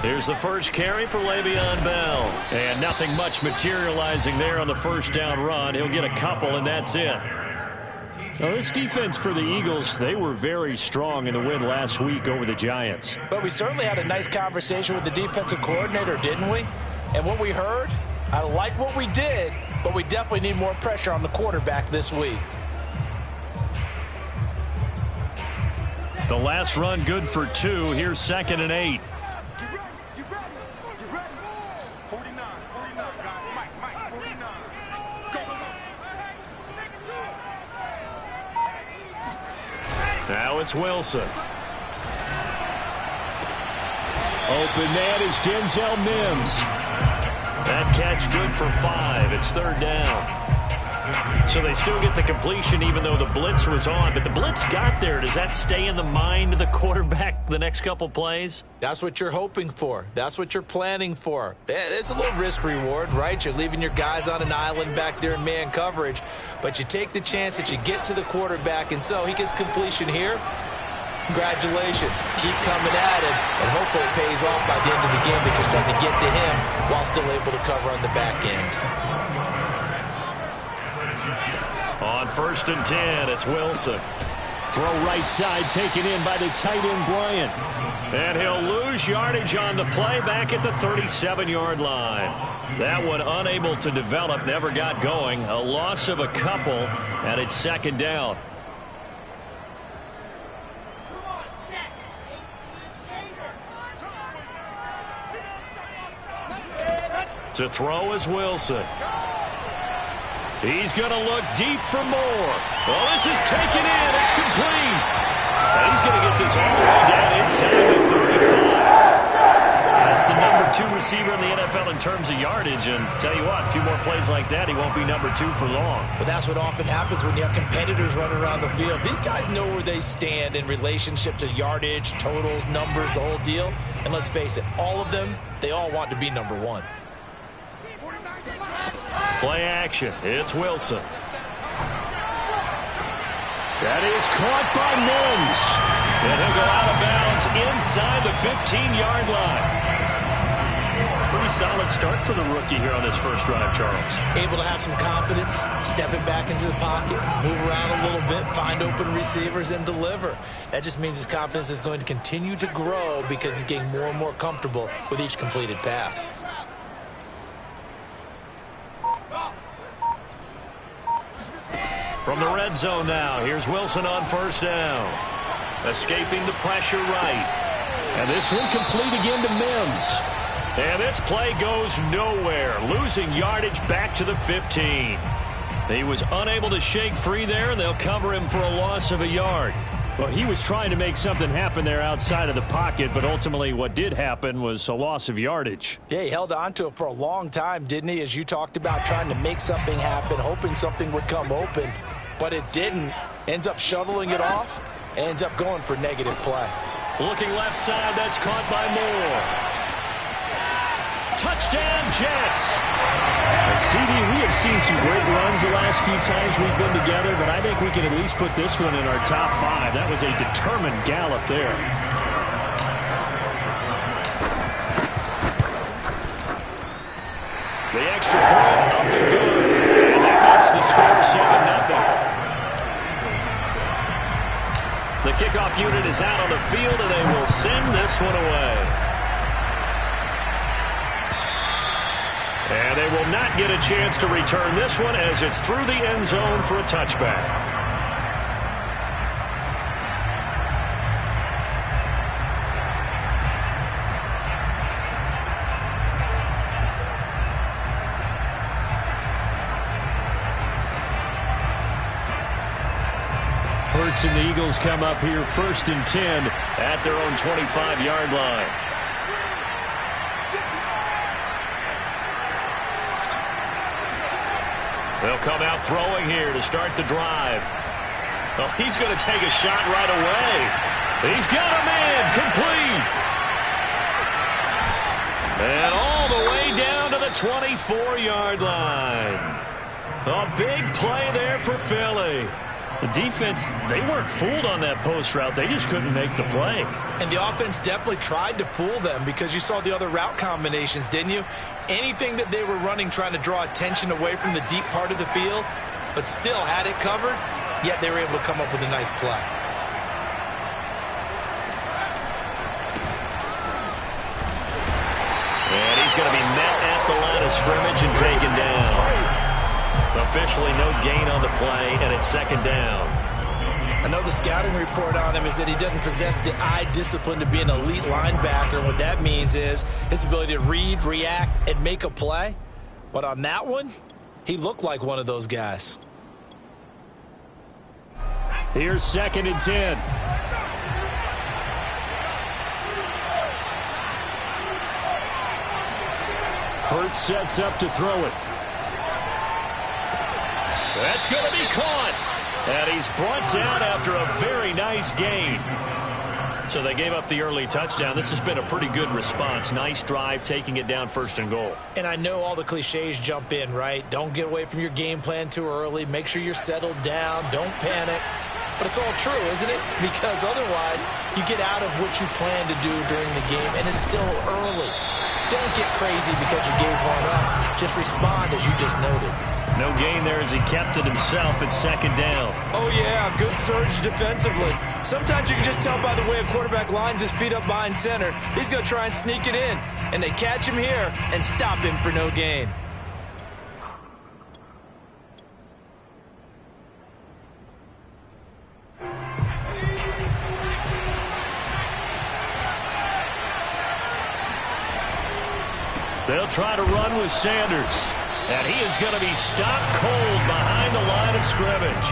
Here's the first carry for Le'Veon Bell. And nothing much materializing there on the first down run. He'll get a couple, and that's it. Well, this defense for the Eagles, they were very strong in the win last week over the Giants. But we certainly had a nice conversation with the defensive coordinator, didn't we? And what we heard, I like what we did, but we definitely need more pressure on the quarterback this week. The last run good for 2. Here's 2nd and 8. Now it's Wilson. Open man is Denzel Mims. That catch good for 5. It's 3rd down. So they still get the completion even though the blitz was on. But the blitz got there. Does that stay in the mind of the quarterback the next couple plays? That's what you're hoping for. That's what you're planning for. It's a little risk reward, right? You're leaving your guys on an island back there in man coverage. But you take the chance that you get to the quarterback, and so he gets completion here. Congratulations. Keep coming at him, and hopefully it pays off by the end of the game that you're starting to get to him while still able to cover on the back end. On 1st and 10, it's Wilson. Throw right side taken in by the tight end Bryant. And he'll lose yardage on the play back at the 37-yard line. That one unable to develop, never got going. A loss of a couple, and it's 2nd down. To throw is Wilson. He's going to look deep for more. Well, this is taken in. It's complete. And he's going to get this all the way down inside the 35. That's the number 2 receiver in the NFL in terms of yardage. And tell you what, a few more plays like that, he won't be number 2 for long. But that's what often happens when you have competitors running around the field. These guys know where they stand in relationship to yardage, totals, numbers, the whole deal. And let's face it, all of them, they all want to be number 1. Play action. It's Wilson. That is caught by Mims. And he'll go out of bounds inside the 15-yard line. Pretty solid start for the rookie here on his first drive, Charles. Able to have some confidence, step it back into the pocket, move around a little bit, find open receivers, and deliver. That just means his confidence is going to continue to grow because he's getting more and more comfortable with each completed pass. From the red zone now, here's Wilson on 1st down. Escaping the pressure right. And this one complete again to Mims. And this play goes nowhere. Losing yardage back to the 15. He was unable to shake free there, and they'll cover him for a loss of a yard. Well, he was trying to make something happen there outside of the pocket, but ultimately what did happen was a loss of yardage. Yeah, he held on to it for a long time, didn't he? As you talked about, trying to make something happen, hoping something would come open, but it didn't. Ends up shoveling it off, ends up going for negative play. Looking left side, that's caught by Moore. Touchdown, Jets. CD, we have seen some great runs the last few times we've been together, but I think we can at least put this one in our top 5. That was a determined gallop there. The extra point up and good. And that makes the score 7-0. The kickoff unit is out on the field, and they will send this one away. And they will not get a chance to return this one as it's through the end zone for a touchback. Hurts and the Eagles come up here 1st and 10 at their own 25-yard line. They'll come out throwing here to start the drive. Well, he's going to take a shot right away. He's got a man complete. And all the way down to the 24-yard line. A big play there for Philly. The defense, they weren't fooled on that post route. They just couldn't make the play. And the offense definitely tried to fool them because you saw the other route combinations, didn't you? Anything that they were running trying to draw attention away from the deep part of the field, but still had it covered, yet they were able to come up with a nice play. And he's going to be met at the line of scrimmage and taken down. Officially no gain on the play, and it's second down. I know the scouting report on him is that he doesn't possess the eye discipline to be an elite linebacker, and what that means is his ability to read, react, and make a play. But on that one, he looked like one of those guys. Here's 2nd and 10. Hurts sets up to throw it. That's going to be caught. And he's brought down after a very nice gain. So they gave up the early touchdown. This has been a pretty good response. Nice drive, taking it down 1st and goal. And I know all the cliches jump in, right? Don't get away from your game plan too early. Make sure you're settled down. Don't panic. But it's all true, isn't it? Because otherwise, you get out of what you plan to do during the game, and it's still early. Don't get crazy because you gave one up. Just respond as you just noted. No gain there as he kept it himself at 2nd down. Oh, yeah, good surge defensively. Sometimes you can just tell by the way a quarterback lines his feet up behind center. He's going to try and sneak it in. And they catch him here and stop him for no gain. They'll try to run with Sanders. And he is going to be stopped cold behind the line of scrimmage.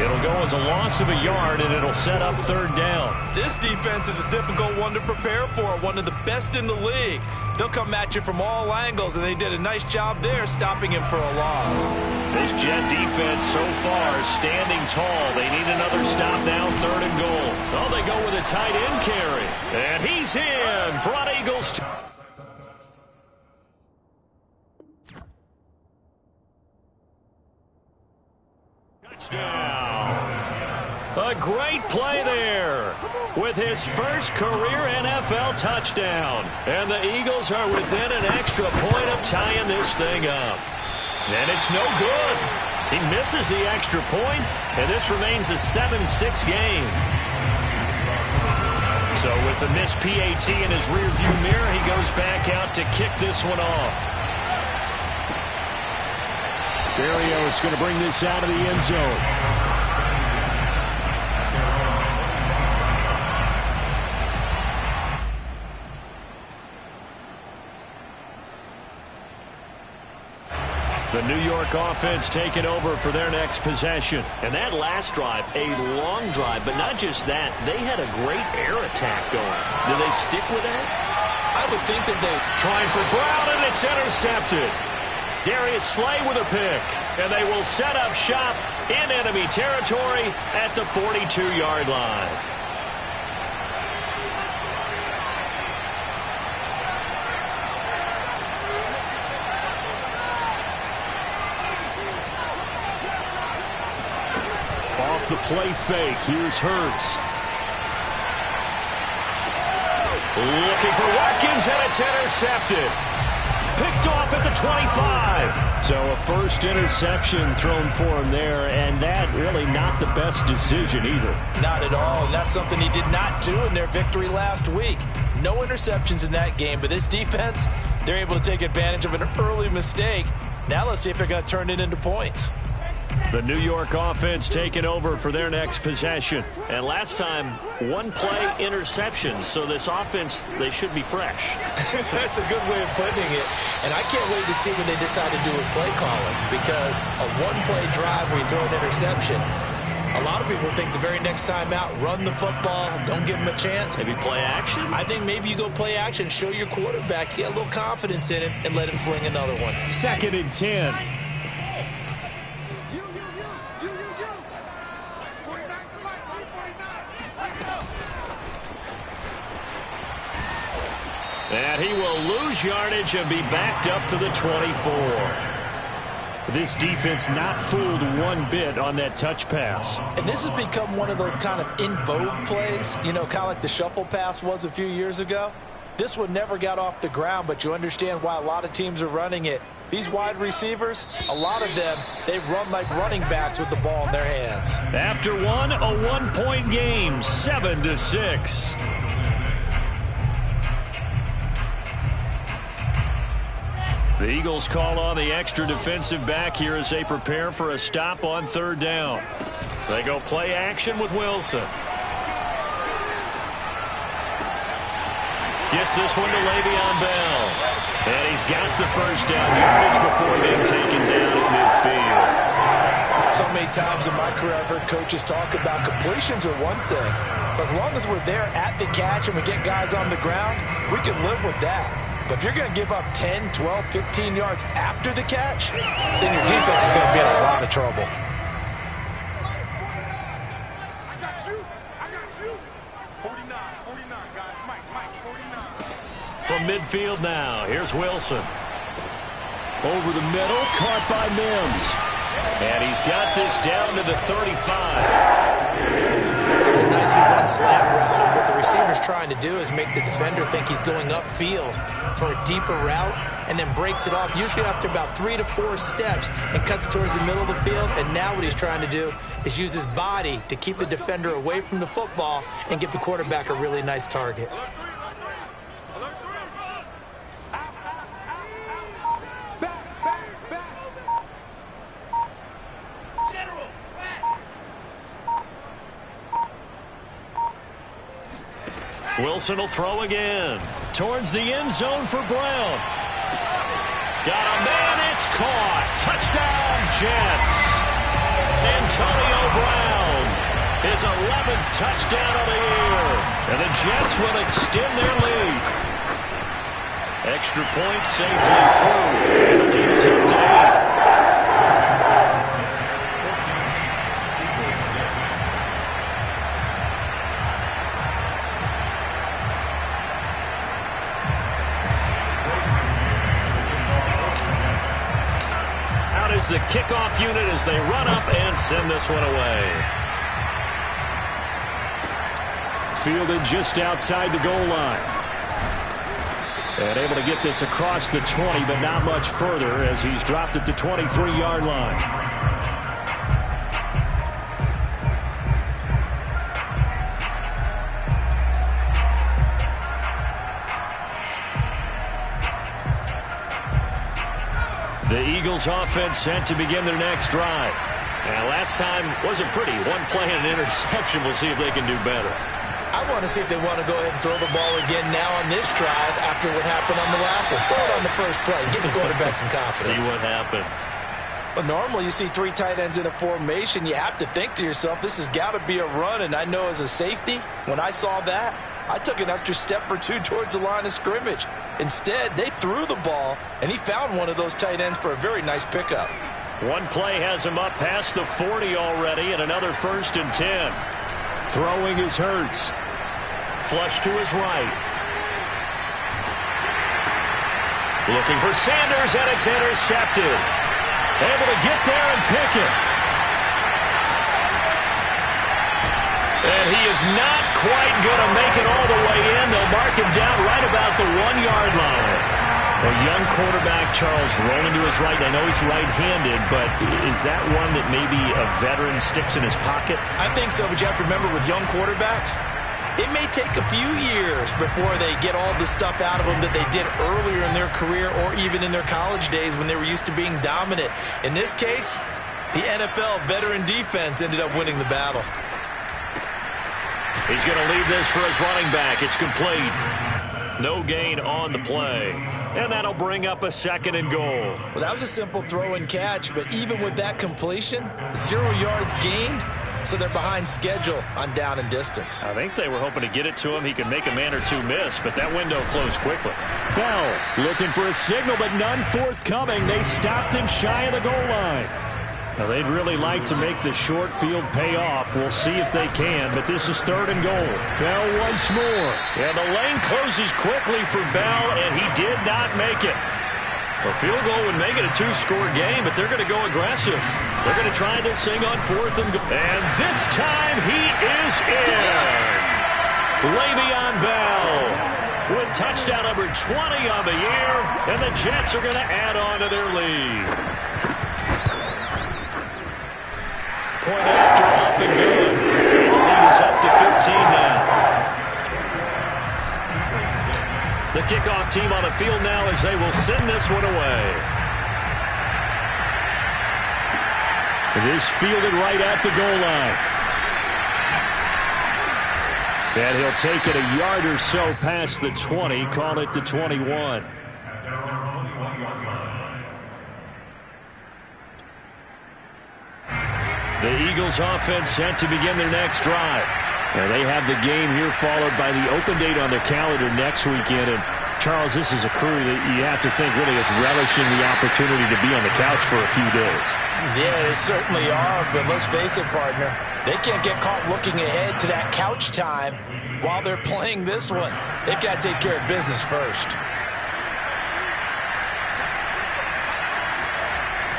It'll go as a loss of a yard, and it'll set up 3rd down. This defense is a difficult one to prepare for, one of the best in the league. They'll come at you from all angles, and they did a nice job there stopping him for a loss. This Jet defense so far standing tall. They need another stop now, 3rd and goal. Oh, they go with a tight end carry. And he's in. Front Eagles. Touchdown. A great play there with his first career NFL touchdown. And the Eagles are within an extra point of tying this thing up. And it's no good. He misses the extra point, and this remains a 7-6 game. So with the missed PAT in his rearview mirror, he goes back out to kick this one off. Barrios going to bring this out of the end zone. The New York offense taking over for their next possession. And that last drive, a long drive, but not just that. They had a great air attack going. Do they stick with that? I would think that they trying for Brown, and it's intercepted. Darius Slay with a pick, and they will set up shop in enemy territory at the 42-yard line. Off the play fake, here's Hurts. Looking for Watkins, and it's intercepted. Picked off at the 25. So a first interception thrown for him there, and that really not the best decision either. Not at all, and that's something he did not do in their victory last week. No interceptions in that game, but this defense, they're able to take advantage of an early mistake. Now let's see if they're going to turn it into points. The New York offense taking over for their next possession. And last time, one play interception. So this offense, they should be fresh. That's a good way of putting it. And I can't wait to see when they decide to do with play calling. Because a one-play drive where you throw an interception, a lot of people think the very next time out, run the football, don't give them a chance. Maybe play action? I think maybe you go play action, show your quarterback, get a little confidence in him, and let him fling another one. 2nd and 10. And he will lose yardage and be backed up to the 24. This defense not fooled one bit on that touch pass. And this has become one of those kind of in vogue plays, you know, kind of like the shuffle pass was a few years ago. This one never got off the ground, but you understand why a lot of teams are running it. These wide receivers, a lot of them, they run like running backs with the ball in their hands. After one, a 1-point game, 7-6. The Eagles call on the extra defensive back here as they prepare for a stop on 3rd down. They go play action with Wilson. Gets this one to Le'Veon Bell. And he's got the first down yardage before being taken down at midfield. So many times in my career I've heard coaches talk about completions are one thing. But as long as we're there at the catch and we get guys on the ground, we can live with that. But if you're going to give up 10, 12, 15 yards after the catch, then your defense is going to be in a lot of trouble. I got you. 49, guys. Mike, 49. From midfield now, here's Wilson. Over the middle, caught by Mims. And he's got this down to the 35. It's a nicely run slant route, and what the receiver's trying to do is make the defender think he's going upfield for a deeper route and then breaks it off, usually after about 3 to 4 steps, and cuts towards the middle of the field. And now what he's trying to do is use his body to keep the defender away from the football and give the quarterback a really nice target. Wilson will throw again. Towards the end zone for Brown. Got a man, it's caught. Touchdown, Jets. Antonio Brown. His 11th touchdown of the year. And the Jets will extend their lead. Extra point safely through. The lead is up to 8. The kickoff unit as they run up and send this one away. Fielded just outside the goal line. And able to get this across the 20, but not much further as he's dropped at the 23-yard line. The Eagles offense set to begin their next drive. Now, last time wasn't pretty. One play and an interception. We'll see if they can do better. I want to see if they want to go ahead and throw the ball again now on this drive after what happened on the last one. Throw it on the first play. Give the quarterback some confidence. See what happens. But normally you see 3 tight ends in a formation. You have to think to yourself, this has got to be a run. And I know as a safety, when I saw that, I took an extra step or 2 towards the line of scrimmage. Instead, they threw the ball, and he found one of those tight ends for a very nice pickup. One play has him up past the 40 already, and another 1st and 10. Throwing is Hurts. Flush to his right. Looking for Sanders, and it's intercepted. Able to get there and pick it. And he is not quite going to make it all the way in. They'll mark him down right about the 1-yard line. A young quarterback, Charles, rolling to his right. I know he's right-handed, but is that one that maybe a veteran sticks in his pocket? I think so, but you have to remember with young quarterbacks, it may take a few years before they get all the stuff out of them that they did earlier in their career or even in their college days when they were used to being dominant. In this case, the NFL veteran defense ended up winning the battle. He's going to leave this for his running back. It's complete. No gain on the play. And that'll bring up a 2nd and goal. Well, that was a simple throw and catch, but even with that completion, 0 yards gained, so they're behind schedule on down and distance. I think they were hoping to get it to him. He could make a man or 2 miss, but that window closed quickly. Bell looking for a signal, but none forthcoming. They stopped him shy of the goal line. Now, they'd really like to make the short field pay off. We'll see if they can, but this is 3rd and goal. Bell once more. And the lane closes quickly for Bell, and he did not make it. A field goal would make it a two-score game, but they're going to go aggressive. They're going to try this thing on 4th and goal. And this time he is in. Yes. Le'Veon Bell with touchdown number 20 on the year, and the Jets are going to add on to their lead. Point after, up and good. The lead is up to 15 now. The kickoff team on the field now as they will send this one away. It is fielded right at the goal line. And he'll take it a yard or so past the 20, call it the 21. The Eagles offense set to begin their next drive. And they have the game here followed by the open date on their calendar next weekend. And, Charles, this is a crew that you have to think really is relishing the opportunity to be on the couch for a few days. Yeah, they certainly are, but let's face it, partner. They can't get caught looking ahead to that couch time while they're playing this one. They've got to take care of business first.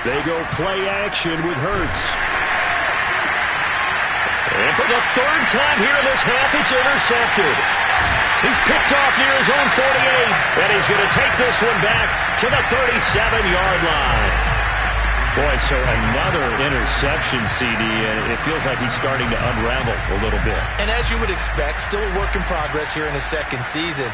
They go play action with Hurts. And for the third time here in this half, it's intercepted. He's picked off near his own 48, and he's going to take this one back to the 37-yard line. Boy, so another interception, CD, and it feels like he's starting to unravel a little bit. And as you would expect, still a work in progress here in his second season.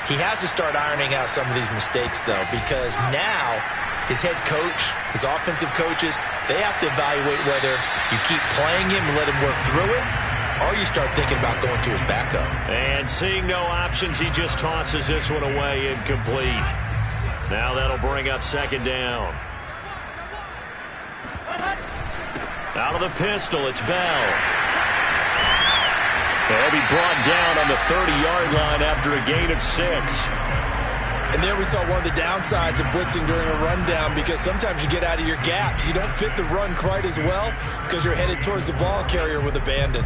He has to start ironing out some of these mistakes, though, because now his head coach, his offensive coaches, they have to evaluate whether you keep playing him and let him work through it, or you start thinking about going to his backup. And seeing no options, he just tosses this one away incomplete. Now that'll bring up second down. Out of the pistol, it's Bell. They'll be brought down on the 30-yard line after a gain of 6. And there we saw one of the downsides of blitzing during a rundown, because sometimes you get out of your gaps. You don't fit the run quite as well because you're headed towards the ball carrier with abandon.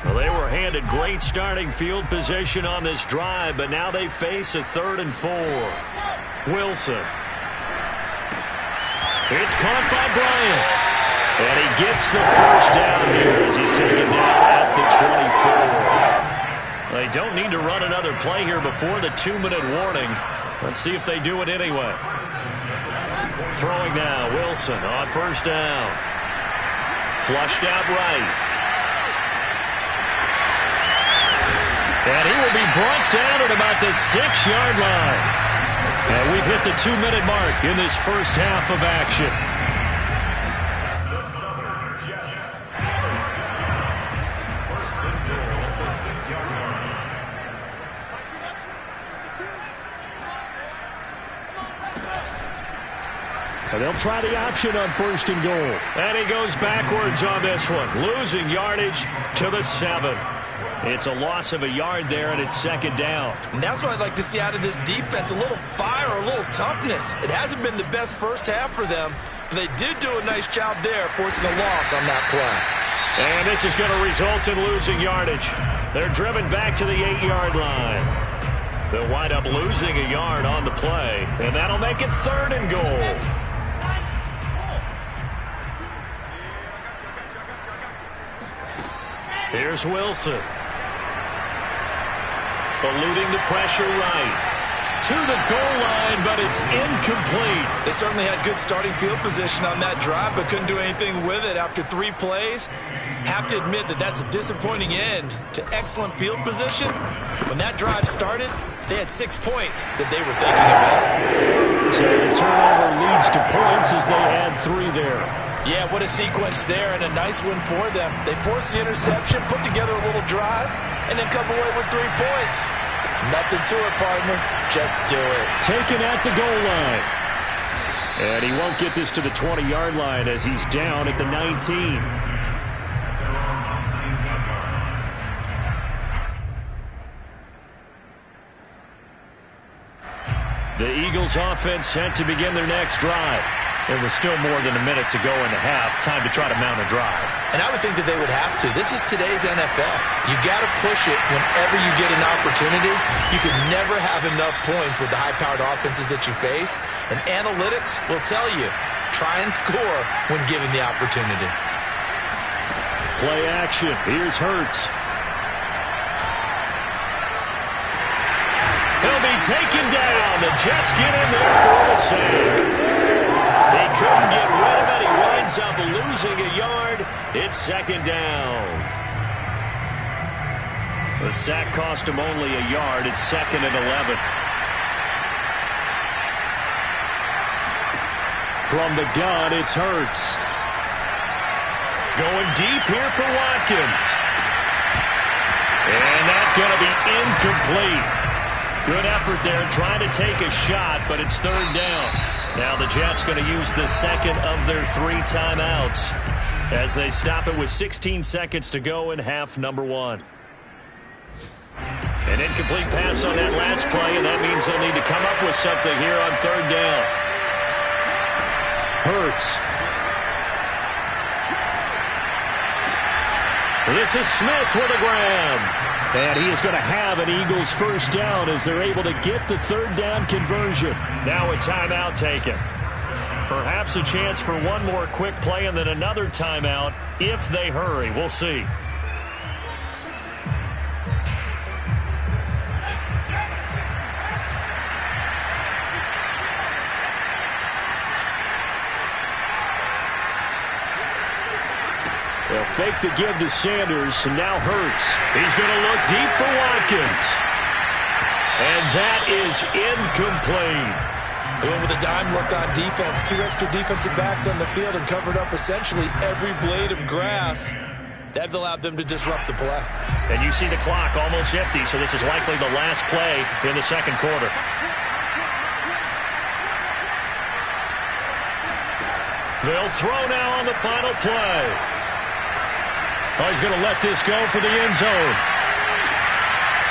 Well, they were handed great starting field position on this drive, but now they face a 3rd and 4. Wilson. It's caught by Bryant. And he gets the first down here as he's taken down at the 24. They don't need to run another play here before the 2-minute warning. Let's see if they do it anyway. Throwing now, Wilson on first down. Flushed out right. And he will be brought down at about the 6-yard line. And we've hit the 2-minute mark in this first half of action. And they'll try the option on 1st and goal. And he goes backwards on this one, losing yardage to the 7. It's a loss of a yard there, and it's second down. And that's what I'd like to see out of this defense, a little fire, a little toughness. It hasn't been the best first half for them, but they did do a nice job there forcing a loss on that play. And this is going to result in losing yardage. They're driven back to the 8-yard line. They'll wind up losing a yard on the play, and that'll make it 3rd and goal. Here's Wilson. Eluding the pressure right. To the goal line, but it's incomplete. They certainly had good starting field position on that drive, but couldn't do anything with it after 3 plays. Have to admit that that's a disappointing end to excellent field position. When that drive started, they had 6 points that they were thinking about. So the turnover leads to points as they add 3 there. Yeah, what a sequence there, and a nice win for them. They forced the interception, put together a little drive, and then come away with 3 points. Nothing to it, partner. Just do it. Taken at the goal line. And he won't get this to the 20-yard line as he's down at the 19. The Eagles offense set to begin their next drive. There was still more than a minute to go in the half. Time to try to mount a drive. And I would think that they would have to. This is today's NFL. You got to push it whenever you get an opportunity. You can never have enough points with the high-powered offenses that you face. And analytics will tell you, try and score when given the opportunity. Play action. Here's Hurts. He'll be taken down. The Jets get in there for the save. They couldn't get rid of it. He winds up losing a yard. It's second down. The sack cost him only a yard. It's 2nd and 11. From the gun, it's Hurts. Going deep here for Watkins. And that's going to be incomplete. Good effort there trying to take a shot, but it's 3rd down. Now the Jets going to use the second of their 3 timeouts as they stop it with 16 seconds to go in half number 1. An incomplete pass on that last play, and that means they'll need to come up with something here on 3rd down. Hurts. This is Smith with a grab. And he is going to have an Eagles first down as they're able to get the 3rd down conversion. Now a timeout taken. Perhaps a chance for one more quick play and then another timeout if they hurry. We'll see. They'll fake the give to Sanders, and now Hurts. He's going to look deep for Watkins. And that is incomplete. Going with a dime look on defense. 2 extra defensive backs on the field and covered up essentially every blade of grass. That allowed them to disrupt the play. And you see the clock almost empty, so this is likely the last play in the 2nd quarter. They'll throw now on the final play. Oh, he's going to let this go for the end zone.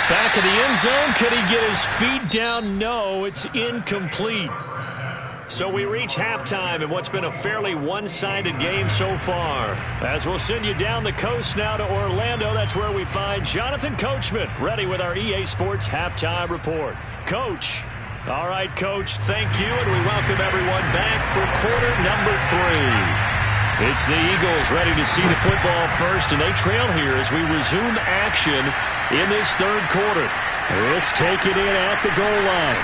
Back of the end zone. Could he get his feet down? No, it's incomplete. So we reach halftime in what's been a fairly one-sided game so far. As we'll send you down the coast now to Orlando, that's where we find Jonathan Coachman ready with our EA Sports Halftime Report. Coach. All right, Coach, thank you, and we welcome everyone back for quarter number 3. It's the Eagles ready to see the football first, and they trail here as we resume action in this 3rd quarter. This taken in at the goal line.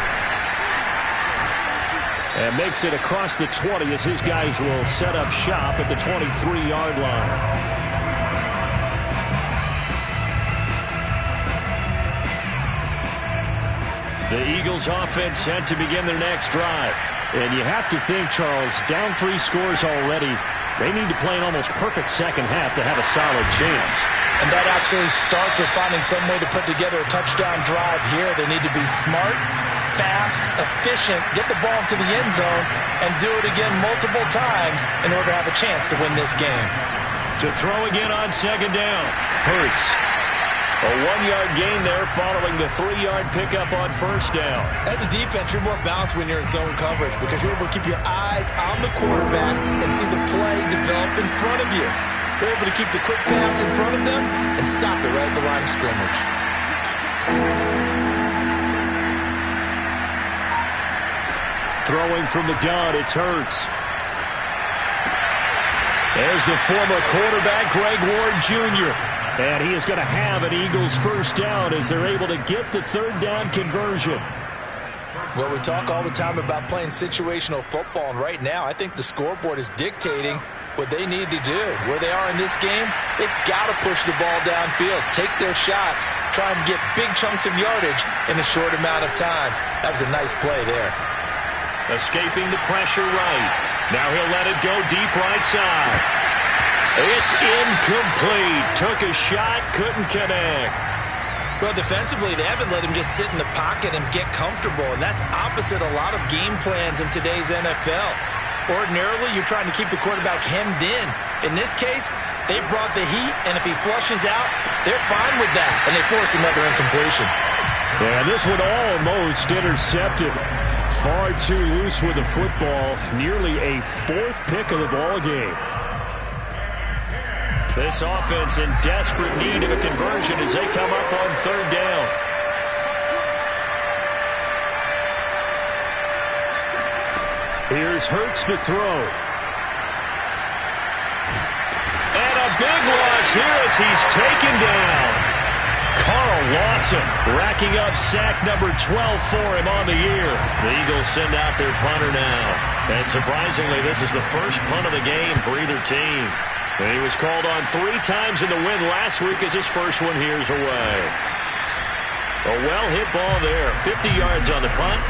And makes it across the 20 as his guys will set up shop at the 23-yard line. The Eagles offense set to begin their next drive. And you have to think, Charles, down 3 scores already. They need to play an almost perfect second half to have a solid chance. And that absolutely starts with finding some way to put together a touchdown drive here. They need to be smart, fast, efficient, get the ball into the end zone, and do it again multiple times in order to have a chance to win this game. To throw again on 2nd down. Hurts. A 1-yard gain there following the 3-yard pickup on 1st down. As a defense, you're more balanced when you're in zone coverage because you're able to keep your eyes on the quarterback and see the play develop in front of you. You're able to keep the quick pass in front of them and stop it right at the line of scrimmage. Throwing from the gun, it's Hurts. There's the former quarterback, Greg Ward Jr., and he is going to have an Eagles first down as they're able to get the 3rd down conversion. Well, we talk all the time about playing situational football, and right now I think the scoreboard is dictating what they need to do. Where they are in this game, they've got to push the ball downfield, take their shots, try and get big chunks of yardage in a short amount of time. That was a nice play there. Escaping the pressure right. Now he'll let it go deep right side. It's incomplete. Took a shot, couldn't connect. Well, defensively, they haven't let him just sit in the pocket and get comfortable, and that's opposite a lot of game plans in today's NFL. Ordinarily, you're trying to keep the quarterback hemmed in. In this case, they brought the heat, and if he flushes out, they're fine with that, and they force another incompletion. And this one almost intercepted. far too loose with the football. Nearly a fourth pick of the ball game. This offense in desperate need of a conversion as they come up on third down. Here's Hurts to throw. And a big loss here as he's taken down. Carl Lawson racking up sack number 12 for him on the year. The Eagles send out their punter now. And surprisingly, this is the first punt of the game for either team. And he was called on 3 times in the win last week as his first one here's away. A well-hit ball there. 50 yards on the punt,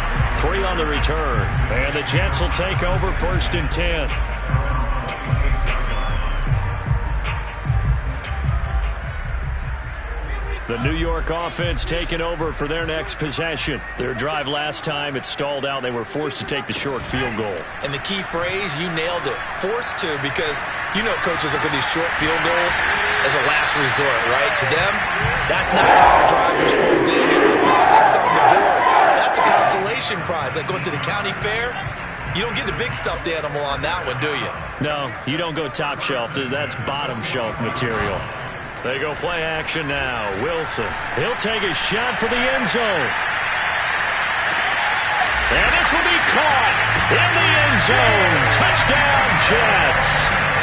3 on the return. And the Jets will take over 1st and 10. The New York offense taking over for their next possession. Their drive last time, it stalled out. They were forced to take the short field goal. And the key phrase, you nailed it. Forced to, because you know coaches look at these short field goals as a last resort, right? To them, that's not how drives are supposed to end. You're supposed to put 6 on the board. That's a consolation prize. Like going to the county fair, you don't get the big stuffed animal on that one, do you? No, you don't go top shelf. That's bottom shelf material. They go play action now. Wilson, he'll take a shot for the end zone. And this will be caught in the end zone. Touchdown, Jets.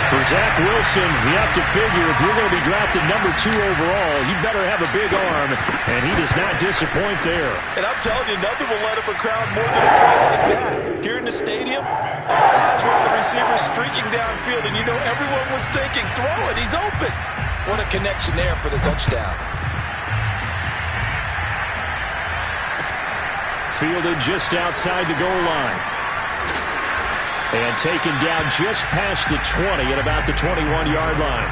For Zach Wilson, you have to figure if you're going to be drafted number 2 overall, you better have a big arm, and he does not disappoint there. And I'm telling you, nothing will light up a crowd more than a play like that. Here in the stadium, all eyes were on the receiver streaking downfield, and you know everyone was thinking, throw it, he's open. What a connection there for the touchdown. Fielded just outside the goal line. And taken down just past the 20 at about the 21-yard line.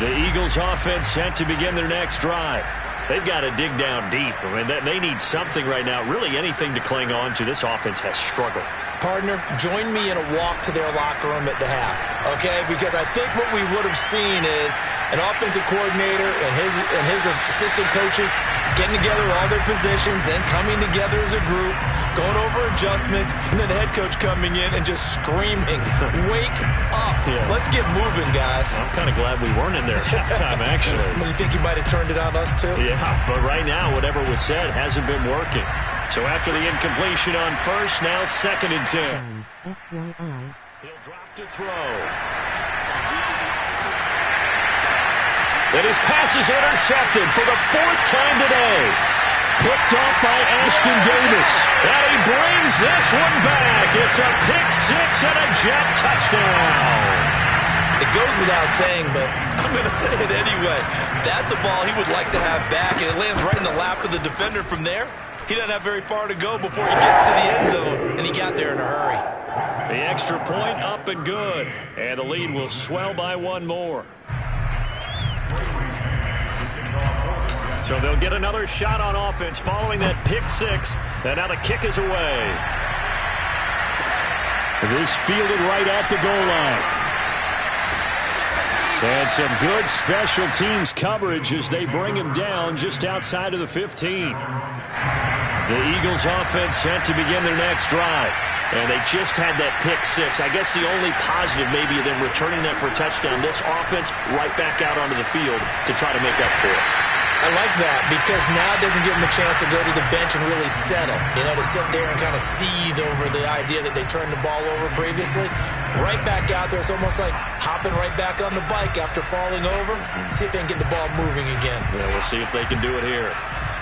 The Eagles offense set to begin their next drive. They've got to dig down deep. I mean, they need something right now, really anything to cling on to. This offense has struggled. Partner, join me in a walk to their locker room at the half, okay? Because I think what we would have seen is an offensive coordinator and his assistant coaches getting together all their positions, then coming together as a group, going over adjustments, and then the head coach coming in and just screaming, wake up. Yeah. Let's get moving, guys. I'm kind of glad we weren't in there at halftime, actually. You think you might have turned it on us, too? Yeah, but right now, whatever was said hasn't been working. So after the incompletion on first, now 2nd and 10. He'll drop to throw. And his pass is intercepted for the 4th time today. Picked off by Ashton Davis. And he brings this one back. It's a pick 6 and a Jet touchdown. It goes without saying, but I'm going to say it anyway. That's a ball he would like to have back, and it lands right in the lap of the defender from there. He doesn't have very far to go before he gets to the end zone, and he got there in a hurry. The extra point up and good, and the lead will swell by 1 more. So they'll get another shot on offense following that pick 6, and now the kick is away. This fielded right at the goal line. And some good special teams coverage as they bring him down just outside of the 15. The Eagles offense set to begin their next drive. And they just had that pick 6. I guess the only positive maybe of them returning that for a touchdown. This offense right back out onto the field to try to make up for it. I like that because now it doesn't give them a chance to go to the bench and really settle. You know, to sit there and kind of seethe over the idea that they turned the ball over previously. Right back out there. It's almost like hopping right back on the bike after falling over. See if they can get the ball moving again. Yeah, we'll see if they can do it here.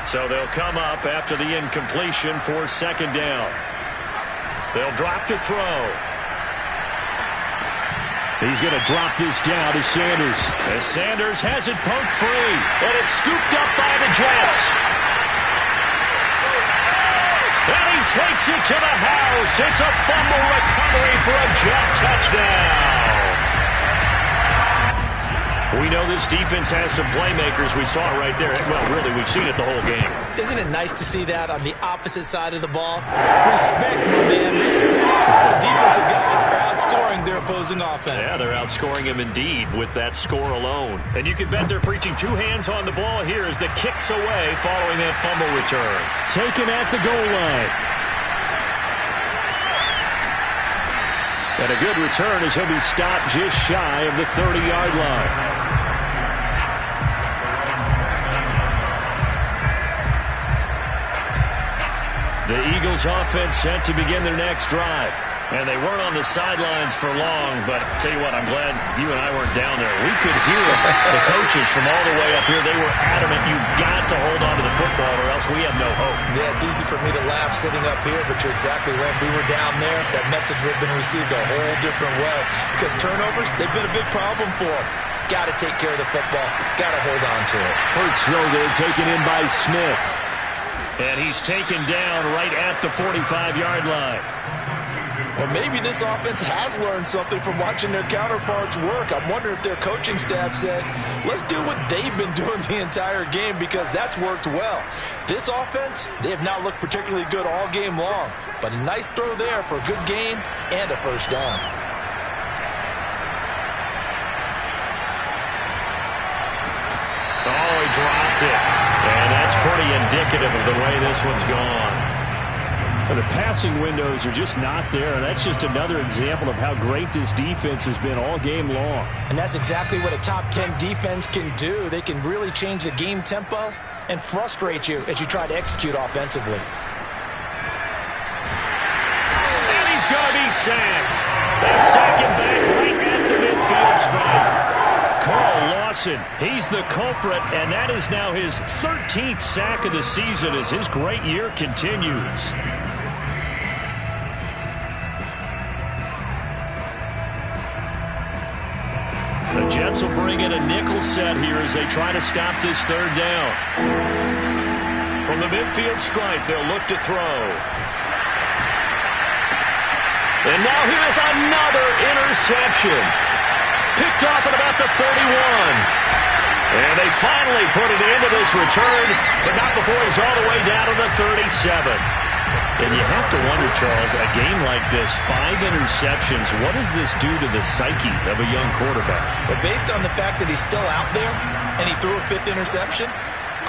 So they'll come up after the incompletion for 2nd down. They'll drop to throw. He's going to drop this down to Sanders. As Sanders has it poked free, and it's scooped up by the Jets. And he takes it to the house. It's a fumble recovery for a Jet touchdown. We know this defense has some playmakers. We saw it right there. Well, really, we've seen it the whole game. Isn't it nice to see that on the opposite side of the ball? Respect, my man, respect. The defensive guys are outscoring their opposing offense. Yeah, they're outscoring him indeed with that score alone. And you can bet they're preaching two hands on the ball here as the kick's away following that fumble return. Taken at the goal line. And a good return as he'll be stopped just shy of the 30-yard line. The Eagles offense set to begin their next drive. And they weren't on the sidelines for long, but I'll tell you what, I'm glad you and I weren't down there. We could hear the coaches from all the way up here. They were adamant, you've got to hold on to the football or else we have no hope. Yeah, it's easy for me to laugh sitting up here, but you're exactly right. If we were down there, that message would have been received a whole different way. Because turnovers, they've been a big problem for them. Got to take care of the football. Got to hold on to it. Hurts throw there, taken in by Smith. And he's taken down right at the 45-yard line. Well, maybe this offense has learned something from watching their counterparts work. I'm wondering if their coaching staff said, let's do what they've been doing the entire game because that's worked well. This offense, they have not looked particularly good all game long. But a nice throw there for a good game and a first down. Oh, he dropped it. And that's pretty indicative of the way this one's gone. The passing windows are just not there, and that's just another example of how great this defense has been all game long. And that's exactly what a top 10 defense can do. They can really change the game tempo and frustrate you as you try to execute offensively. And he's going to be sacked. They sack him back right at the midfield stripe. Carl Lawson, he's the culprit, and that is now his 13th sack of the season as his great year continues. The Jets will bring in a nickel set here as they try to stop this third down. From the midfield stripe, they'll look to throw. And now here's another interception. Picked off at about the 31. And they finally put it into this return, but not before he's all the way down to the 37. And you have to wonder, Charles, a game like this, 5 interceptions, what does this do to the psyche of a young quarterback? But based on the fact that he's still out there and he threw a 5th interception,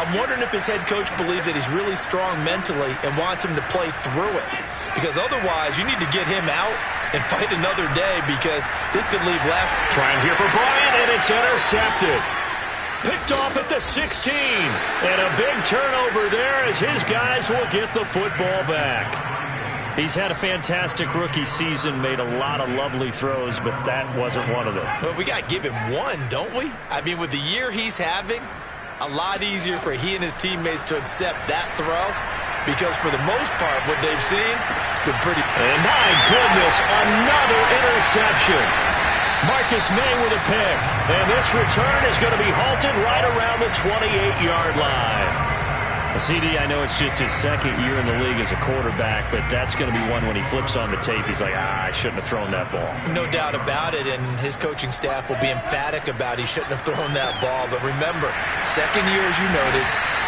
I'm wondering if his head coach believes that he's really strong mentally and wants him to play through it. Because otherwise, you need to get him out and fight another day because this could leave last. Trying here for Bryant, and it's intercepted. Picked off at the 16. And a big turnover there as his guys will get the football back. He's had a fantastic rookie season, made a lot of lovely throws, but that wasn't one of them. Well, we got to give him one, don't we? I mean, with the year he's having, a lot easier for he and his teammates to accept that throw because for the most part, what they've seen, it's been pretty. And my goodness, another interception. Marcus May with a pick. And this return is going to be halted right around the 28-yard line. CD, I know it's just his second year in the league as a quarterback, but that's going to be one when he flips on the tape. He's like, I shouldn't have thrown that ball. No doubt about it, and his coaching staff will be emphatic about he shouldn't have thrown that ball. But remember, second year, as you noted,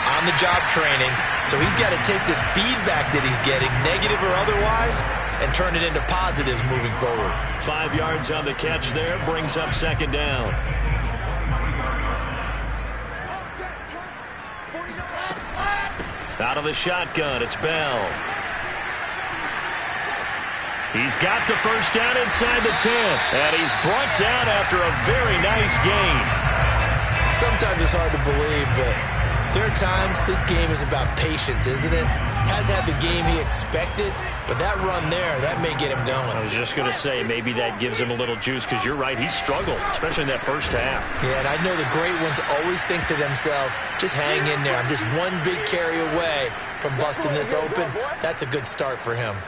on-the-job training, so he's got to take this feedback that he's getting, negative or otherwise, and turn it into positives moving forward. 5 yards on the catch there, brings up second down. Out of the shotgun, it's Bell. He's got the first down inside the 10, and he's brought down after a very nice gain. Sometimes it's hard to believe, but there are times this game is about patience, isn't it? Has had the game he expected, but that run there, that may get him going. I was just going to say, maybe that gives him a little juice, because you're right, he struggled, especially in that first half. Yeah, and I know the great ones always think to themselves, just hang in there. I'm just one big carry away from busting this open. That's a good start for him.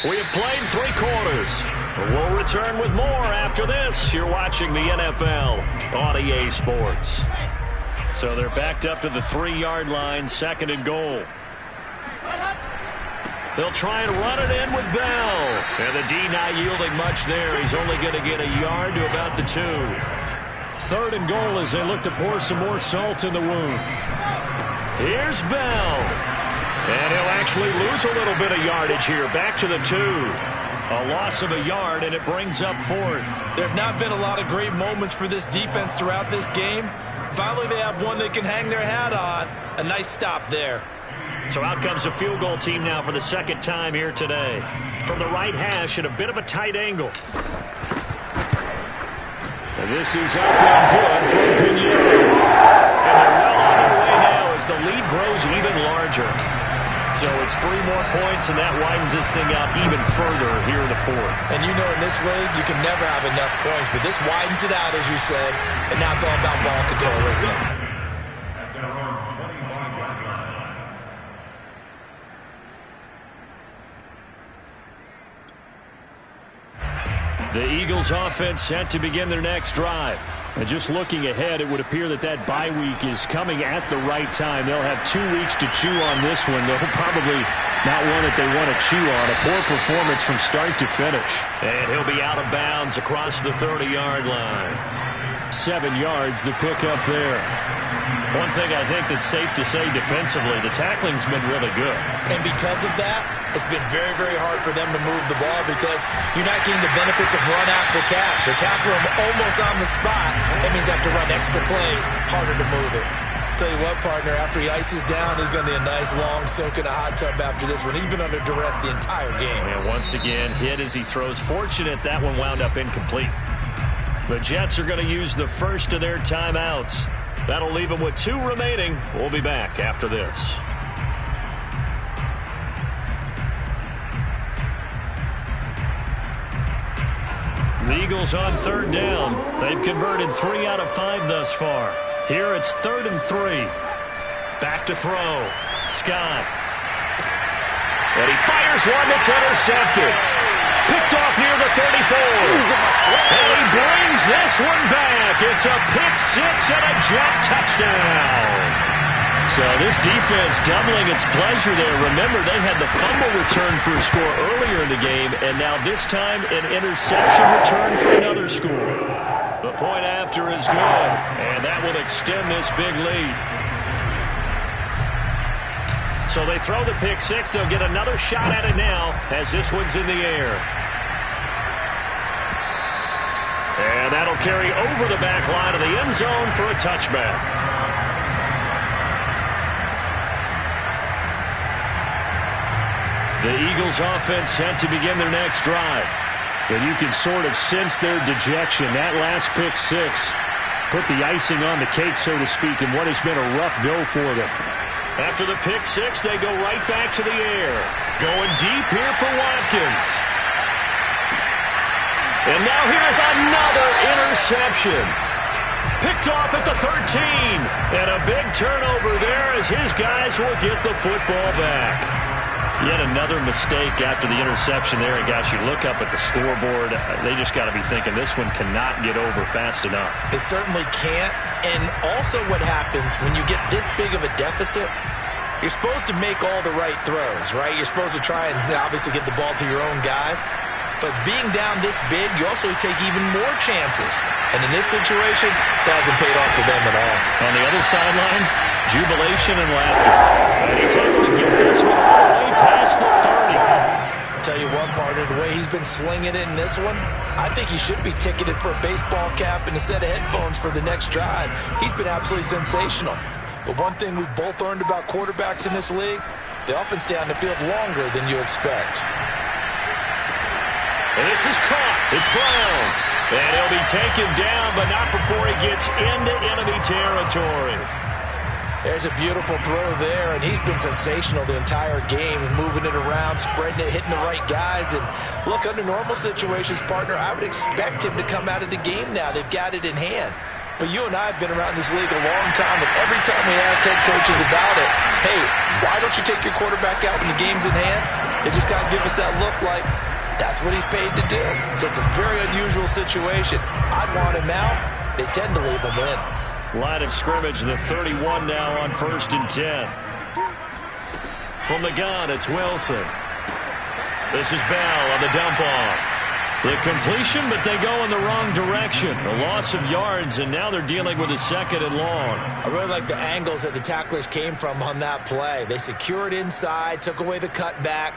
We have played 3 quarters. We'll return with more after this. You're watching the NFL on EA Sports. So they're backed up to the 3-yard line, second and goal. They'll try and run it in with Bell. And the D not yielding much there. He's only going to get a yard to about the 2. 3rd and goal as they look to pour some more salt in the wound. Here's Bell. And he'll actually lose a little bit of yardage here. Back to the 2. A loss of a yard, and it brings up 4th. There have not been a lot of great moments for this defense throughout this game. Finally, they have one they can hang their hat on. A nice stop there. So out comes a field goal team now for the 2nd time here today. From the right hash at a bit of a tight angle. And this is up and good from Pinheiro. And they're well on their way now as the lead grows even larger. So it's 3 more points, and that widens this thing out even further here in the 4th. And you know in this league, you can never have enough points, but this widens it out, as you said, and now it's all about ball control, isn't it? The Eagles offense set to begin their next drive. And just looking ahead, it would appear that that bye week is coming at the right time. They'll have 2 weeks to chew on this one. They'll probably not one that they want to chew on. A poor performance from start to finish. And he'll be out of bounds across the 30-yard line. 7 yards, the pickup there. One thing I think that's safe to say defensively, the tackling's been really good. And because of that, it's been very, very hard for them to move the ball because you're not getting the benefits of run after catch. They're tackling them almost on the spot. That means they have to run extra plays, harder to move it. Tell you what, partner, after he ices down, he's going to be a nice long soak in a hot tub after this one. He's been under duress the entire game. And once again, hit as he throws. Fortunate that one wound up incomplete. The Jets are going to use the first of their timeouts. That'll leave them with 2 remaining. We'll be back after this. The Eagles on 3rd down. They've converted 3 out of 5 thus far. Here it's 3rd and 3. Back to throw. Scott. And he fires one that's intercepted. Picked off near the 34. And he brings this one back. It's a pick-6 and a Jet touchdown. So this defense doubling its pleasure there. Remember, they had the fumble return for a score earlier in the game, and now this time an interception return for another score. The point after is good, and that will extend this big lead. So they throw the pick-6. They'll get another shot at it now as this one's in the air. And that'll carry over the back line of the end zone for a touchback. The Eagles offense set to begin their next drive. And you can sort of sense their dejection. That last pick-6 put the icing on the cake, so to speak, in what has been a rough go for them. After the pick-6, they go right back to the air. Going deep here for Watkins. And now here's another interception. Picked off at the 13. And a big turnover there as his guys will get the football back. Yet another mistake after the interception there. And guys, you look up at the scoreboard, they just got to be thinking this one cannot get over fast enough. It certainly can't. And also what happens when you get this big of a deficit, you're supposed to make all the right throws, right? You're supposed to try and obviously get the ball to your own guys. But being down this big, you also take even more chances. And in this situation, that hasn't paid off for them at all. On the other sideline, jubilation and laughter. And he's able to get this one all the way past the 30. Tell you what, partner, the way he's been slinging it in this one, I think he should be ticketed for a baseball cap and a set of headphones for the next drive. He's been absolutely sensational. But one thing we've both learned about quarterbacks in this league, they often stay on the field longer than you expect. And this is caught. It's Brown. And he'll be taken down, but not before he gets into enemy territory. There's a beautiful throw there, and he's been sensational the entire game, moving it around, spreading it, hitting the right guys. And look, under normal situations, partner, I would expect him to come out of the game now. They've got it in hand. But you and I have been around this league a long time, and every time we ask head coaches about it, hey, why don't you take your quarterback out when the game's in hand? They just kind of give us that look like, that's what he's paid to do. So it's a very unusual situation. I'd want him out. They tend to leave him in. Line of scrimmage, the 31 now on 1st and 10. From the gun, it's Wilson. This is Bell on the dump off. The completion, but they go in the wrong direction. A loss of yards, and now they're dealing with a 2nd and long. I really like the angles that the tacklers came from on that play. They secured inside, took away the cutback.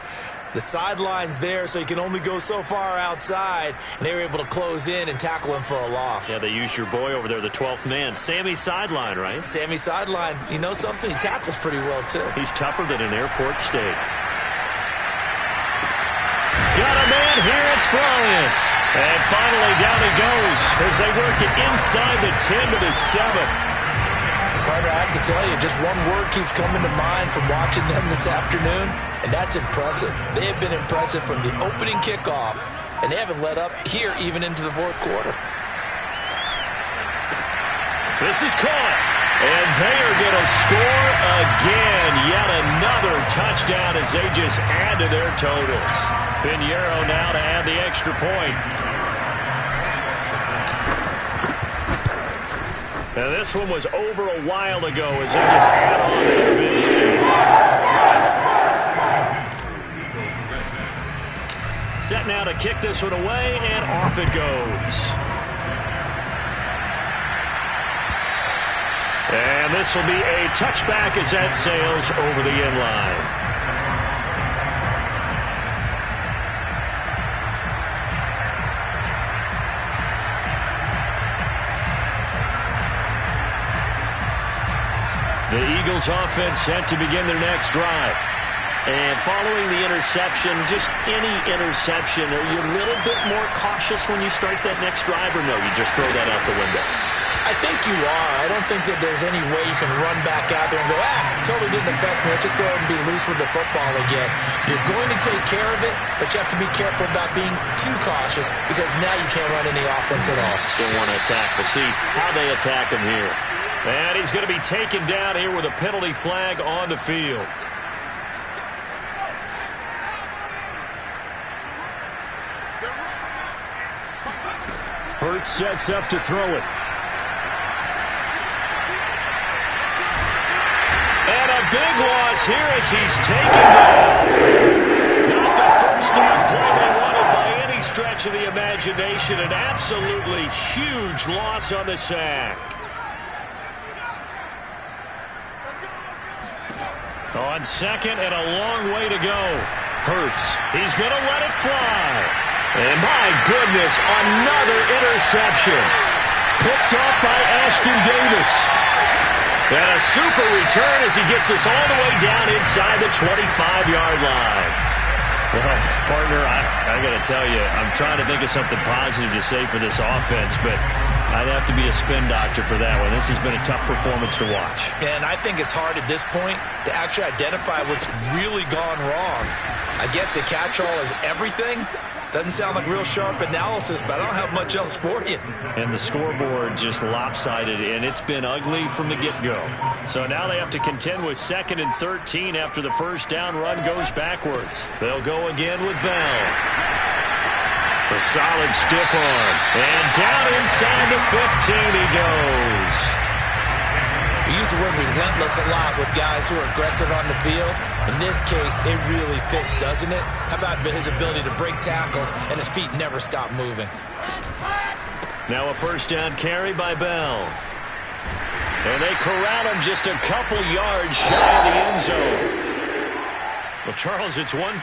The sideline's there, so you can only go so far outside, and they were able to close in and tackle him for a loss. Yeah, they used your boy over there, the 12th man. Sammy Sideline, right? Sammy Sideline. You know something? He tackles pretty well, too. He's tougher than an airport steak. Got a man here, it's Bryant. And finally down he goes as they work it inside the 10 to the 7. Partner, I have to tell you, just one word keeps coming to mind from watching them this afternoon, and that's impressive. They have been impressive from the opening kickoff, and they haven't let up here even into the 4th quarter. This is caught, and they are going to score again. Yet another touchdown as they just add to their totals. Pinheiro now to add the extra point. Now this one was over a while ago as they just add on to their big lead. Set now to kick this one away, and off it goes. And this will be a touchback as that sails over the end line. The Eagles offense set to begin their next drive. And following the interception, just any interception, are you a little bit more cautious when you start that next drive, or no, you just throw that out the window? I think you are. I don't think that there's any way you can run back out there and go, totally didn't affect me. Let's just go ahead and be loose with the football again. You're going to take care of it, but you have to be careful about being too cautious because now you can't run any offense at all. Still want to attack. We'll see how they attack him here. And he's going to be taken down here with a penalty flag on the field. Hurts sets up to throw it. And a big loss here as he's taken down. Not the first down play they wanted by any stretch of the imagination. An absolutely huge loss on the sack. On 2nd and a long way to go. Hurts. He's going to let it fly. And my goodness, another interception. Picked up by Ashton Davis. And a super return as he gets us all the way down inside the 25-yard line. Well, partner, I got to tell you, I'm trying to think of something positive to say for this offense, but I'd have to be a spin doctor for that one. This has been a tough performance to watch. And I think it's hard at this point to actually identify what's really gone wrong. I guess the catch-all is everything. Doesn't sound like real sharp analysis, but I don't have much else for you. And the scoreboard just lopsided, and it's been ugly from the get-go. So now they have to contend with 2nd and 13 after the first down run goes backwards. They'll go again with Bell. A solid stiff arm. And down inside the 15 he goes. We use the word relentless a lot with guys who are aggressive on the field. In this case, it really fits, doesn't it? How about his ability to break tackles and his feet never stop moving? Now a first down carry by Bell. And they corral him just a couple yards shy of the end zone. Well, Charles, it's one thing.